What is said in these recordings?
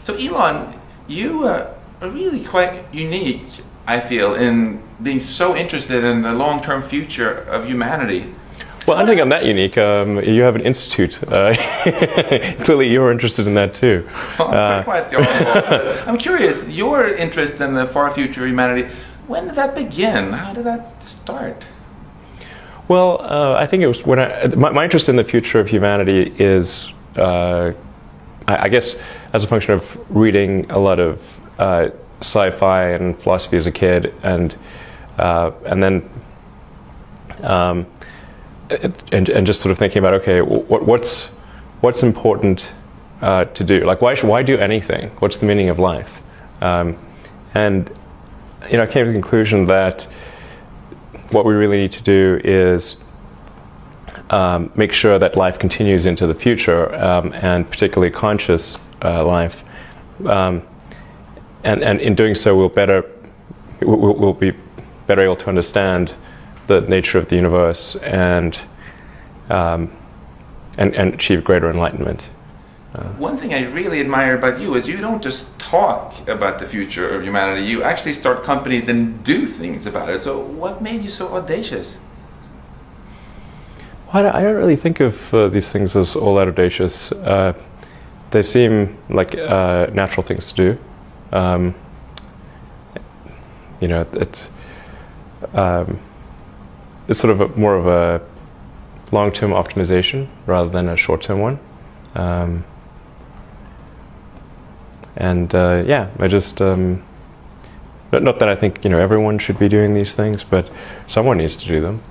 So Elon, you are really quite unique, I feel, in being so interested in the long-term future of humanity. Well, I don't think I'm that unique. You have an institute. Clearly, you're interested in that too. Well, I'm quite the oddball. I'm curious, your interest in the far future of humanity, when did that begin? How did that start? Well, I think it was when my interest in the future of humanity is, I guess, as a function of reading a lot of sci-fi and philosophy as a kid, and then and just sort of thinking about, okay, what's important to do? Like, why do anything? What's the meaning of life? And I came to the conclusion that what we really need to do is make sure that life continues into the future, and particularly conscious life. And in doing so, we'll be better able to understand the nature of the universe and achieve greater enlightenment. One thing I really admire about you is you don't just talk about the future of humanity, you actually start companies and do things about it. So what made you so audacious? Well, I don't really think of these things as all that audacious. They seem like natural things to do. It's sort of more of a long-term optimization rather than a short-term one. I just not that I think everyone should be doing these things, but someone needs to do them.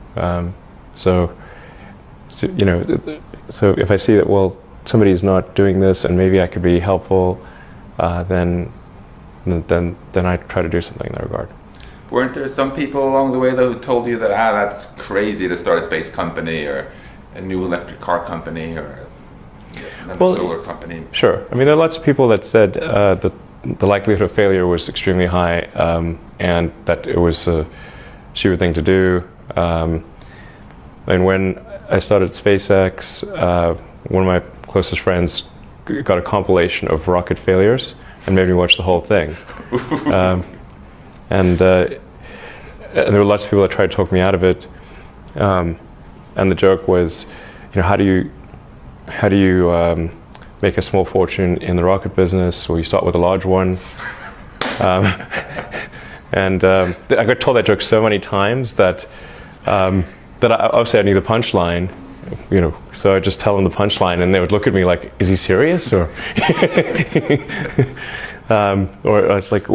So if I see that somebody's not doing this and maybe I could be helpful, then I try to do something in that regard. Weren't there some people along the way though who told you that that's crazy to start a space company or a new electric car company or another solar company? Sure. I mean, there are lots of people that said that the likelihood of failure was extremely high, and that it was a stupid thing to do. And when I started SpaceX, one of my closest friends got a compilation of rocket failures and made me watch the whole thing. And there were lots of people that tried to talk me out of it. And the joke was, how do you make a small fortune in the rocket business? Well, you start with a large one. I got told that joke so many times that obviously I knew the punchline, so I just tell them the punchline, and they would look at me like, "Is he serious?" Or or it's like,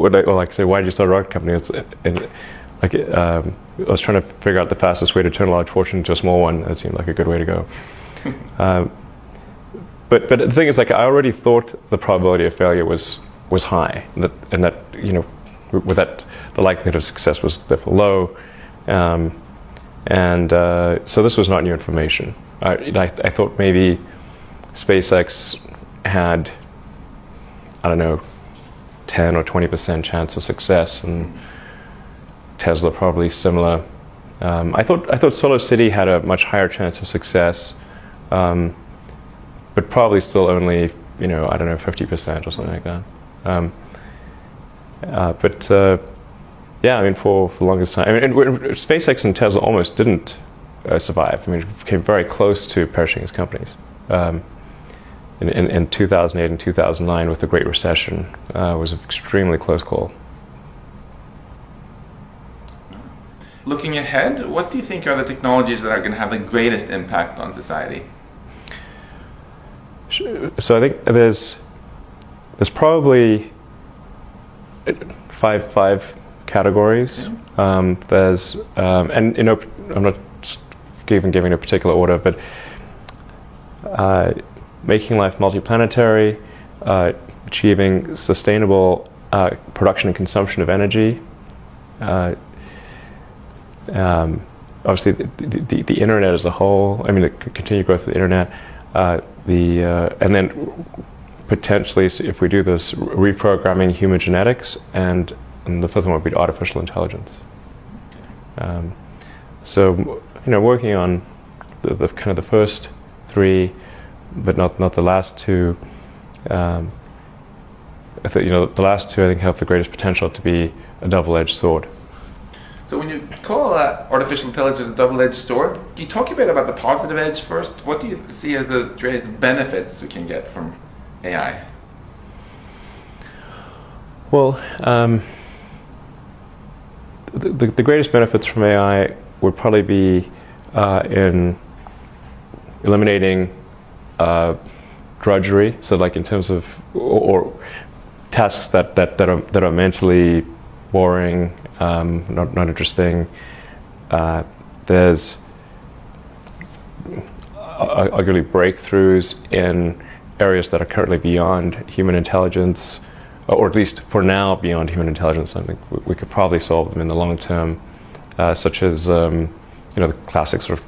say, "Why did you start a rocket company?" I was trying to figure out the fastest way to turn a large fortune into a small one. That seemed like a good way to go. But the thing is, I already thought the probability of failure was high, and that with that the likelihood of success was therefore low, so this was not new information. I thought maybe SpaceX had, I don't know, 10 or 20% chance of success, and Tesla probably similar. I thought Solar City had a much higher chance of success, but probably still only, I don't know, 50% or something like that. For the longest time, SpaceX and Tesla almost didn't survive. It came very close to perishing as companies. In 2008 and 2009, with the Great Recession, was an extremely close call. Looking ahead, what do you think are the technologies that are going to have the greatest impact on society? So I think there's probably five categories. Yeah. There's I'm not even giving a particular order, but making life multiplanetary, achieving sustainable production and consumption of energy. Obviously, the internet as a whole. The continued growth of the internet. And then potentially, if we do this, reprogramming human genetics, and the fifth one would be artificial intelligence. So working on the kind of the first three, but not the last two. the last two I think have the greatest potential to be a double-edged sword. So when you call artificial intelligence a double-edged sword, can you talk a bit about the positive edge first? What do you see as the greatest benefits we can get from AI? Well, the greatest benefits from AI would probably be in eliminating drudgery. So, like in terms of or tasks that are mentally boring, not interesting. There's arguably breakthroughs in areas that are currently beyond human intelligence, or at least for now beyond human intelligence. I think we could probably solve them in the long term, such as the classic sort of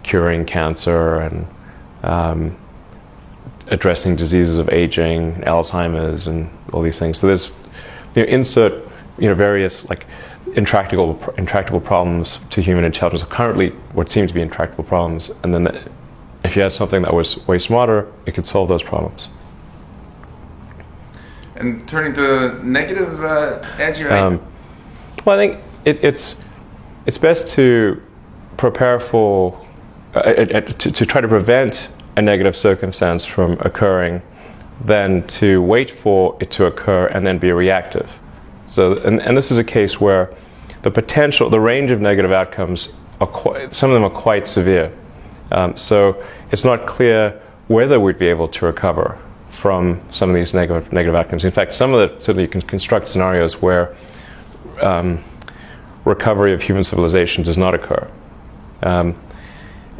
curing cancer and addressing diseases of aging, Alzheimer's, and all these things. So there's insert various like intractable problems to human intelligence, currently what seem to be intractable problems, and then if you had something that was way smarter, it could solve those problems. And turning to negative edge, right? Well, I think it's best to prepare for to try to prevent a negative circumstance from occurring than to wait for it to occur and then be reactive. So, and this is a case where the range of negative outcomes some of them are quite severe. So it's not clear whether we'd be able to recover from some of these negative outcomes. In fact, certainly you can construct scenarios where recovery of human civilization does not occur.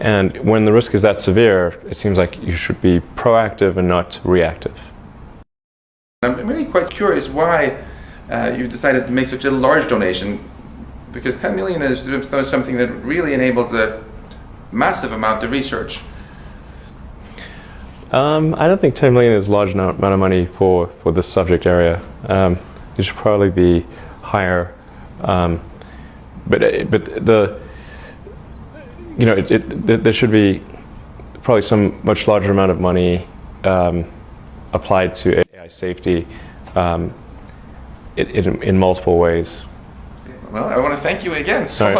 And when the risk is that severe, it seems like you should be proactive and not reactive. I'm really quite curious why you decided to make such a large donation, because 10 million is something that really enables a massive amount of research. I don't think 10 million is a large amount of money for this subject area. It should probably be higher. But there should be probably some much larger amount of money applied to AI safety in multiple ways. Well, I want to thank you again so much.